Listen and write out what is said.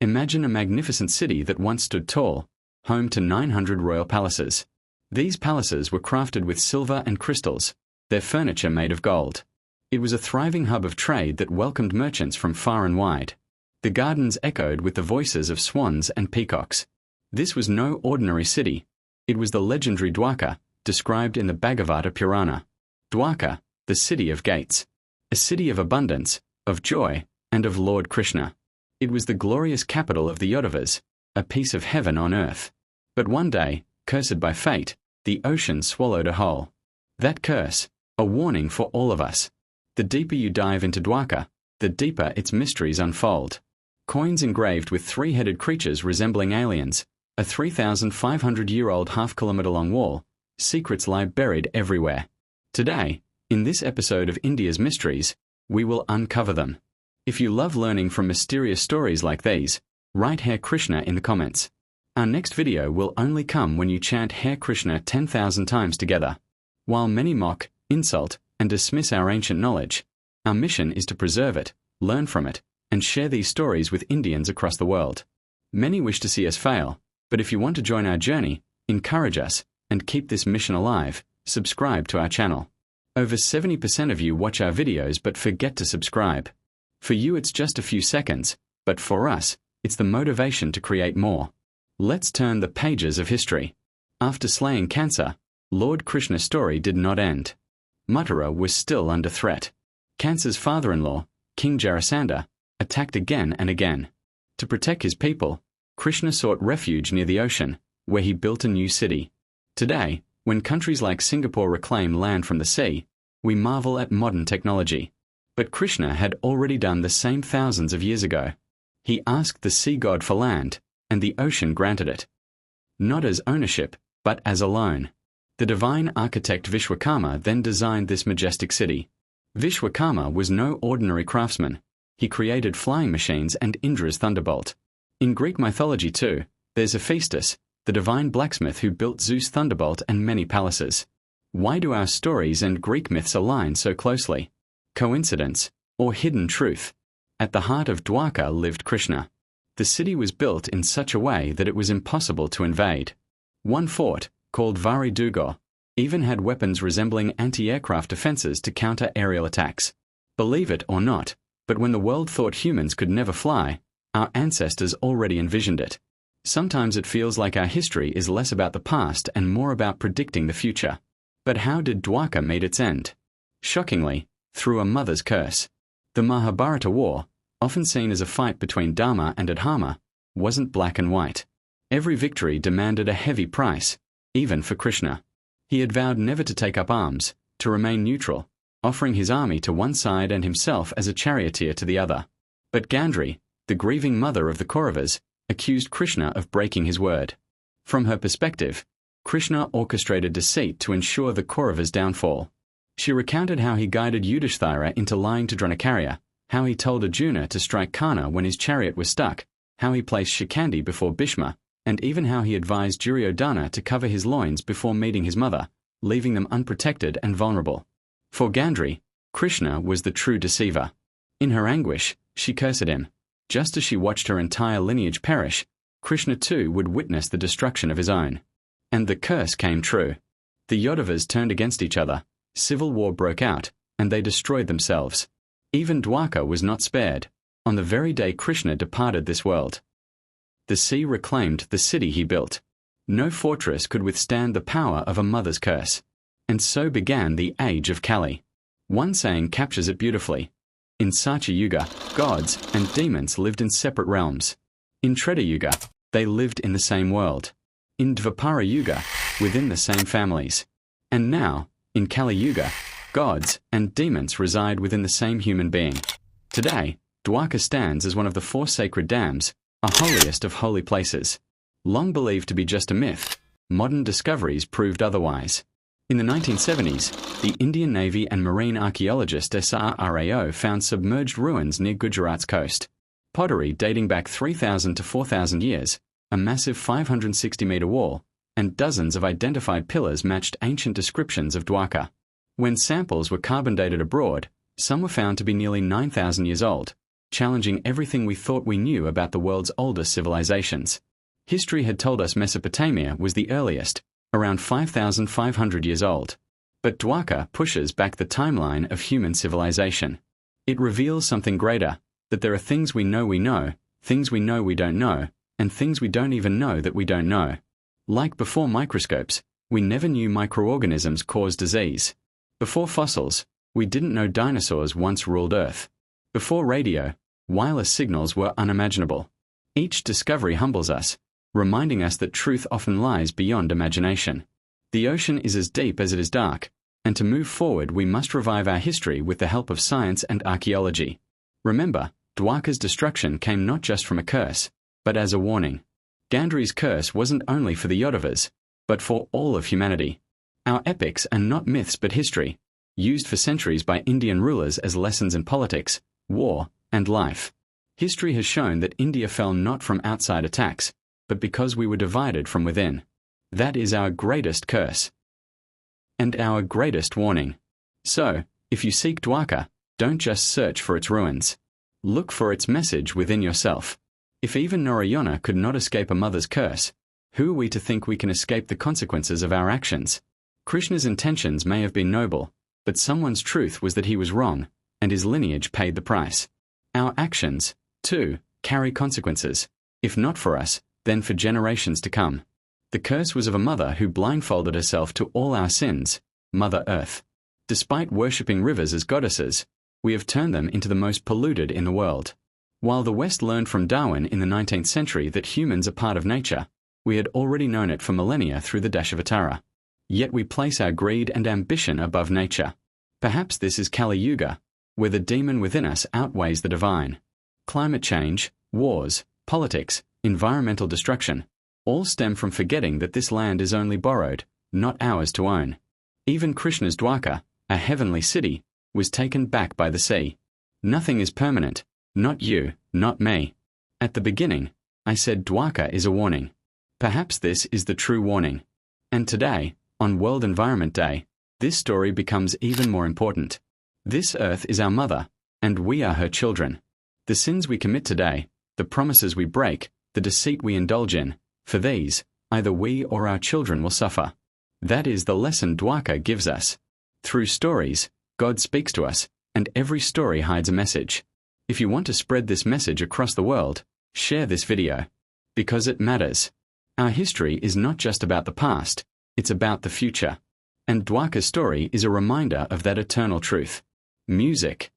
Imagine a magnificent city that once stood tall, home to 900 royal palaces. These palaces were crafted with silver and crystals, their furniture made of gold. It was a thriving hub of trade that welcomed merchants from far and wide. The gardens echoed with the voices of swans and peacocks. This was no ordinary city. It was the legendary Dwarka, described in the Bhagavata Purana. Dwarka, the city of gates. A city of abundance, of joy, and of Lord Krishna. It was the glorious capital of the Yadavas, a piece of heaven on earth. But one day, cursed by fate, the ocean swallowed a whole. That curse, a warning for all of us. The deeper you dive into Dwarka, the deeper its mysteries unfold. Coins engraved with three-headed creatures resembling aliens, a 3,500-year-old half-kilometre-long wall, secrets lie buried everywhere. Today, in this episode of India's Mysteries, we will uncover them. If you love learning from mysterious stories like these, write Hare Krishna in the comments. Our next video will only come when you chant Hare Krishna 10,000 times together. While many mock, insult, and dismiss our ancient knowledge, our mission is to preserve it, learn from it, and share these stories with Indians across the world. Many wish to see us fail, but if you want to join our journey, encourage us, and keep this mission alive, subscribe to our channel. Over 70% of you watch our videos but forget to subscribe. For you it's just a few seconds, but for us, it's the motivation to create more. Let's turn the pages of history. After slaying Kansa, Lord Krishna's story did not end. Mathura was still under threat. Kansa's father-in-law, King Jarasandha, attacked again and again. To protect his people, Krishna sought refuge near the ocean, where he built a new city. Today, when countries like Singapore reclaim land from the sea, we marvel at modern technology. But Krishna had already done the same thousands of years ago. He asked the sea god for land, and the ocean granted it. Not as ownership, but as a loan. The divine architect Vishwakarma then designed this majestic city. Vishwakarma was no ordinary craftsman. He created flying machines and Indra's thunderbolt. In Greek mythology too, there's Hephaestus, the divine blacksmith who built Zeus' thunderbolt and many palaces. Why do our stories and Greek myths align so closely? Coincidence, or hidden truth? At the heart of Dwarka lived Krishna. The city was built in such a way that it was impossible to invade. One fort, called Vari Dugo, even had weapons resembling anti-aircraft defenses to counter aerial attacks. Believe it or not, but when the world thought humans could never fly, our ancestors already envisioned it. Sometimes it feels like our history is less about the past and more about predicting the future. But how did Dwarka meet its end? Shockingly, through a mother's curse. The Mahabharata war, often seen as a fight between Dharma and Adharma, wasn't black and white. Every victory demanded a heavy price, even for Krishna. He had vowed never to take up arms, to remain neutral, offering his army to one side and himself as a charioteer to the other. But Gandhari, the grieving mother of the Kauravas, accused Krishna of breaking his word. From her perspective, Krishna orchestrated deceit to ensure the Kauravas' downfall. She recounted how he guided Yudhishthira into lying to Dronakarya, how he told Arjuna to strike Karna when his chariot was stuck, how he placed Shikandi before Bhishma, and even how he advised Duryodhana to cover his loins before meeting his mother, leaving them unprotected and vulnerable. For Gandhari, Krishna was the true deceiver. In her anguish, she cursed him. Just as she watched her entire lineage perish, Krishna too would witness the destruction of his own. And the curse came true. The Yadavas turned against each other, civil war broke out, and they destroyed themselves. Even Dwarka was not spared, on the very day Krishna departed this world. The sea reclaimed the city he built. No fortress could withstand the power of a mother's curse. And so began the age of Kali. One saying captures it beautifully. In Satya Yuga, gods and demons lived in separate realms. In Treta Yuga, they lived in the same world. In Dvapara Yuga, within the same families. And now, in Kali Yuga, gods and demons reside within the same human being. Today, Dwarka stands as one of the 4 sacred dams, a holiest of holy places. Long believed to be just a myth, modern discoveries proved otherwise. In the 1970s, the Indian Navy and marine archaeologist SRRAO found submerged ruins near Gujarat's coast. Pottery dating back 3,000 to 4,000 years, a massive 560-metre wall, and dozens of identified pillars matched ancient descriptions of Dwarka. When samples were carbon dated abroad, some were found to be nearly 9,000 years old, challenging everything we thought we knew about the world's oldest civilizations. History had told us Mesopotamia was the earliest, around 5,500 years old. But Dwarka pushes back the timeline of human civilization. It reveals something greater, that there are things we know, things we know we don't know, and things we don't even know that we don't know. Like before microscopes, we never knew microorganisms cause disease. Before fossils, we didn't know dinosaurs once ruled Earth. Before radio, wireless signals were unimaginable. Each discovery humbles us, reminding us that truth often lies beyond imagination. The ocean is as deep as it is dark, and to move forward we must revive our history with the help of science and archaeology. Remember, Dwarka's destruction came not just from a curse, but as a warning. Gandhari's curse wasn't only for the Yadavas, but for all of humanity. Our epics are not myths but history, used for centuries by Indian rulers as lessons in politics, war, and life. History has shown that India fell not from outside attacks, but because we were divided from within. That is our greatest curse. And our greatest warning. So, if you seek Dwarka, don't just search for its ruins. Look for its message within yourself. If even Narayana could not escape a mother's curse, who are we to think we can escape the consequences of our actions? Krishna's intentions may have been noble, but someone's truth was that he was wrong, and his lineage paid the price. Our actions, too, carry consequences, if not for us, then for generations to come. The curse was of a mother who blindfolded herself to all our sins, Mother Earth. Despite worshipping rivers as goddesses, we have turned them into the most polluted in the world. While the West learned from Darwin in the 19th century that humans are part of nature, we had already known it for millennia through the Dashavatara. Yet we place our greed and ambition above nature. Perhaps this is Kali Yuga, where the demon within us outweighs the divine. Climate change, wars, politics, environmental destruction, all stem from forgetting that this land is only borrowed, not ours to own. Even Krishna's Dwarka, a heavenly city, was taken back by the sea. Nothing is permanent, not you, not me. At the beginning, I said Dwarka is a warning. Perhaps this is the true warning. And today, on World Environment Day, this story becomes even more important. This earth is our mother, and we are her children. The sins we commit today, the promises we break, the deceit we indulge in, for these, either we or our children will suffer. That is the lesson Dwarka gives us. Through stories, God speaks to us, and every story hides a message. If you want to spread this message across the world, share this video. Because it matters. Our history is not just about the past, it's about the future. And Dwarka's story is a reminder of that eternal truth. Music.